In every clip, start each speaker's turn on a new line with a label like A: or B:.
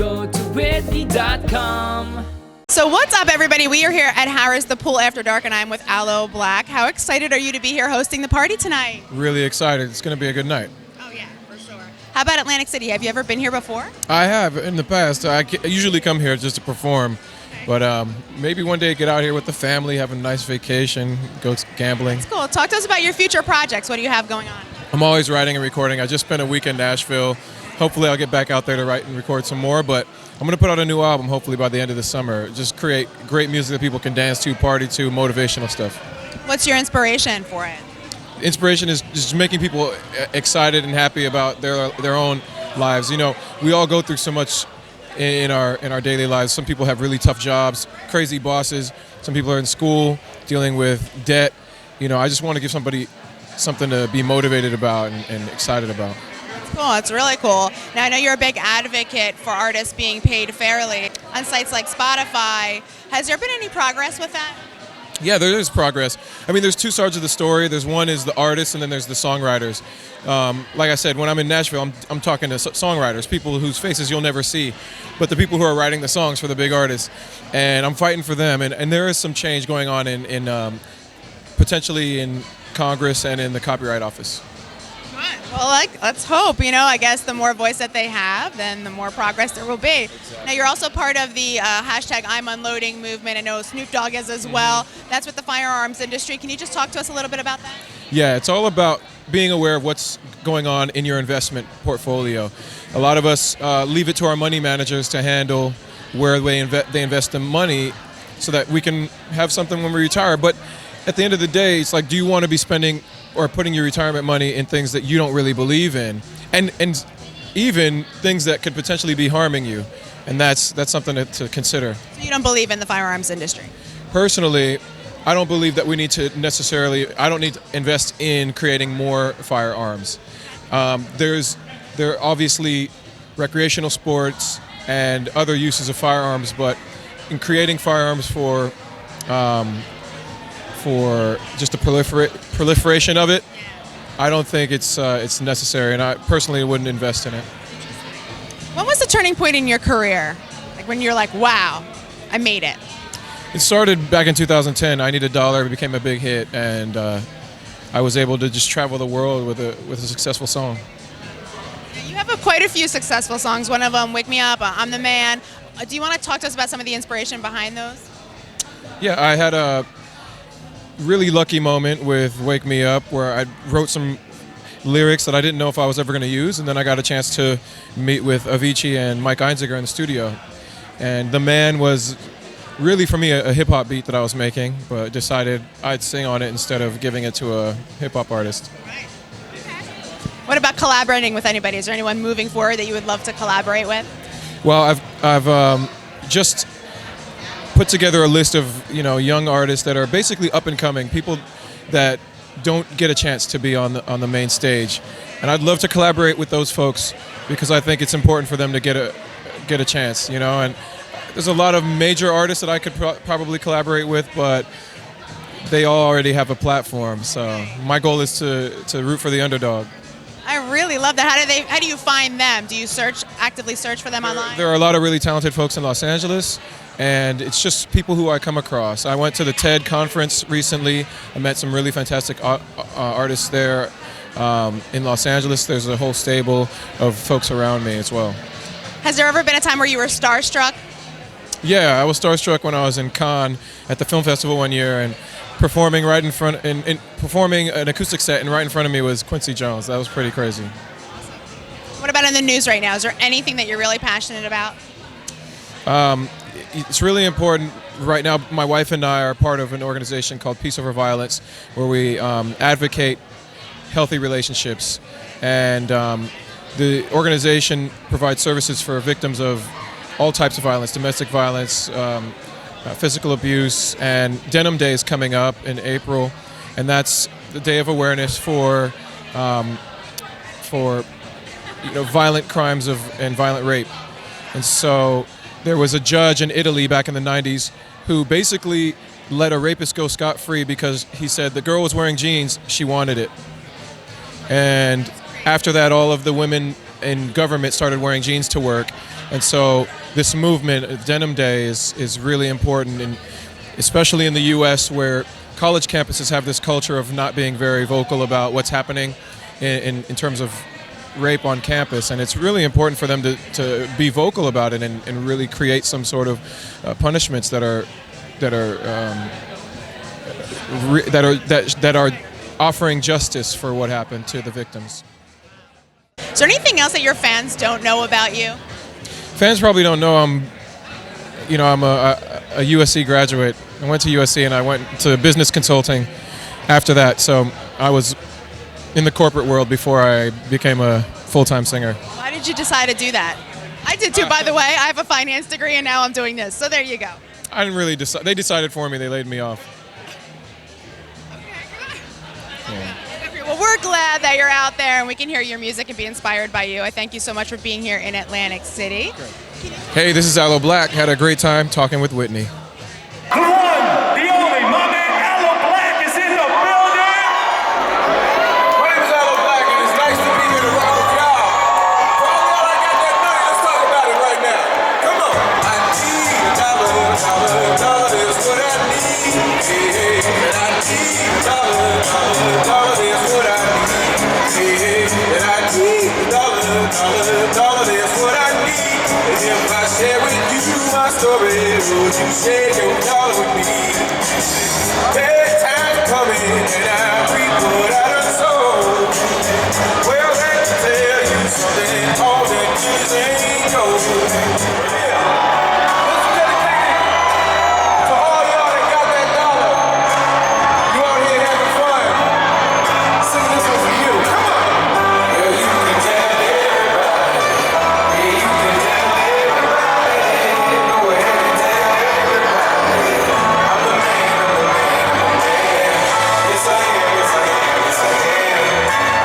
A: GoToWhitney.com.
B: So what's up, everybody? We are here at Harrah's The Pool After Dark, and I'm with Aloe Blacc. How excited are you to be here hosting the party tonight?
C: Really excited. It's going to be a good night.
B: Oh, yeah, for sure. How about Atlantic City? Have you ever been here before?
C: I have in the past. I usually come here just to perform, but maybe one day get out here with the family, have a nice vacation, go gambling.
B: That's cool. Talk to us about your future projects. What do you have going on?
C: I'm always writing and recording. I just spent a week in Nashville. Hopefully I'll get back out there to write and record some more, but I'm going to put out a new album hopefully by the end of the summer. Just create great music that people can dance to, party to, motivational stuff. What's
B: your inspiration for it?
C: Inspiration is just making people excited and happy about their own lives. You know, we all go through so much in our daily lives. Some people have really tough jobs, crazy bosses. Some people are in school dealing with debt. You know, I just want to give somebody something to be motivated about and excited about.
B: Cool, it's really cool. Now, I know you're a big advocate for artists being paid fairly on sites like Spotify. Has there been any progress with that?
C: Yeah, there is progress. I mean, there's two sides of the story. There's one is the artists, and then there's the songwriters. Like I said, when I'm in Nashville, I'm talking to songwriters, people whose faces you'll never see, but the people who are writing the songs for the big artists. And I'm fighting for them. And there is some change going on in potentially in Congress and in the Copyright Office.
B: Well, let's hope. You know, I guess the more voice that they have, then the more progress there will be. Exactly. Now, you're also part of the hashtag ImUnloading movement. I know Snoop Dogg is as well. That's with the firearms industry. Can you just talk to us a little bit about that? Yeah,
C: it's all about being aware of what's going on in your investment portfolio. A lot of us leave it to our money managers to handle where they invest the money so that we can have something when we retire. But at the end of the day, it's like, do you want to be spending or putting your retirement money in things that you don't really believe in, and even things that could potentially be harming you, and that's something to consider.
B: So you don't believe in the firearms industry?
C: Personally, I don't believe that we need to I don't need to invest in creating more firearms. There are obviously recreational sports and other uses of firearms, but in creating firearms for just the proliferation of it, I don't think it's necessary, and I personally wouldn't invest in it.
B: When was the turning point in your career? Like when you're like, wow, I made it?
C: It started back in 2010. I Need a Dollar. It became a big hit, and I was able to just travel the world with a successful song.
B: You have quite a few successful songs. One of them, Wake Me Up, I'm the Man. Do you want to talk to us about some of the inspiration behind those?
C: Yeah, I had a really lucky moment with Wake Me Up where I wrote some lyrics that I didn't know if I was ever going to use, and then I got a chance to meet with Avicii and Mike Einziger in the studio. And The Man was really, for me, a hip-hop beat that I was making, but decided I'd sing on it instead of giving it to a hip-hop artist.
B: Right. Okay. What about collaborating with anybody? Is there anyone moving forward that you would love to collaborate with?
C: Well, I've just put together a list of young artists that are basically up and coming, people that don't get a chance to be on the main stage, and I'd love to collaborate with those folks because I think it's important for them to get a chance, And there's a lot of major artists that I could probably collaborate with, but they all already have a platform. So my goal is to root for the underdog.
B: I really love that. How do you find them? Do you actively search for them online?
C: There are a lot of really talented folks in Los Angeles, and it's just people who I come across. I went to the TED conference recently. I met some really fantastic artists there in Los Angeles. There's a whole stable of folks around me as well.
B: Has there ever been a time where you were starstruck?
C: Yeah, I was starstruck when I was in Cannes at the film festival one year, and performing right in front and performing an acoustic set, and right in front of me was Quincy Jones. That was pretty crazy.
B: Awesome. What about in the news right now? Is there anything that you're really passionate about?
C: It's really important right now. My wife and I are part of an organization called Peace Over Violence, where we advocate healthy relationships, and the organization provides services for victims of all types of violence, domestic violence, physical abuse, and Denim Day is coming up in April, and that's the day of awareness for violent crimes and violent rape. And so there was a judge in Italy back in the 90s who basically let a rapist go scot-free because he said the girl was wearing jeans, she wanted it. And after that, all of the women in government started wearing jeans to work. And so this movement, Denim Day, is really important, and especially in the U.S. where college campuses have this culture of not being very vocal about what's happening in terms of rape on campus, and it's really important for them to be vocal about it and really create some sort of punishments that are offering justice for what happened to the victims.
B: Is there anything else that your fans don't know about you?
C: Fans probably don't know I'm a USC graduate. I went to USC and I went to business consulting after that, so I was in the corporate world before I became a full-time singer.
B: Why did you decide to do that? I did too, by the way. I have a finance degree and now I'm doing this, so there you go.
C: I didn't really decide. They decided for me. They laid me off.
B: Okay. Well, we're glad that you're out there and we can hear your music and be inspired by you. I thank you so much for being here in Atlantic City.
C: Hey, this is Aloe Blacc. Had a great time talking with Whitney.
A: The one, the only, my man Aloe Blacc is in the building.
D: My name is Aloe Blacc, and it's nice to be here to rock with y'all. For all y'all that got that money, let's talk about it right now. Come on. I need a dollar is what I need. Hey, and I need a dollar is what I need. Hey, and I need a dollar is what I need. And if I share with you my story, would you share your dollar with me? There's time coming and I reap what I done sold. Well, let me tell you something, all that is ain't gold. This is dedicated to all y'all that got that dollar. You out here having fun. Sing this one for you. Come on. Yeah, you can tell everybody. Yeah, you can tell everybody. Go ahead and tell everybody. I'm the man. Yes, I am. Yes, I am. Yes, I am.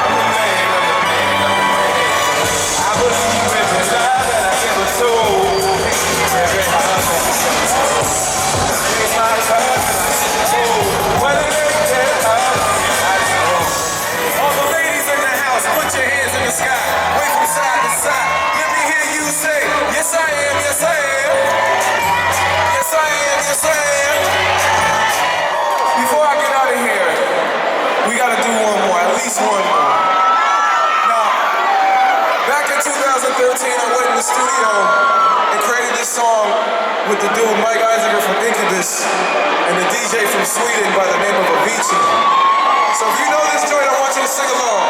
D: I'm the man. I believe every lie that I ever told. Every lie. It's my time and I said told. What it ain't that hard, I know. All the ladies in the house, put your hands in the sky. Wave from side to side. Let me hear you say, yes I am, yes I am. Yes I am, yes I am. Before I get out of here, we gotta do one more, at least one more. Now, back in 2013, I went in the studio and created this song with the dude Mike Eisinger from Incubus and the DJ from Sweden by the name of Avicii. So if you know this joint, I want you to sing along.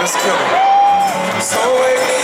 D: Let's kill it. So wake me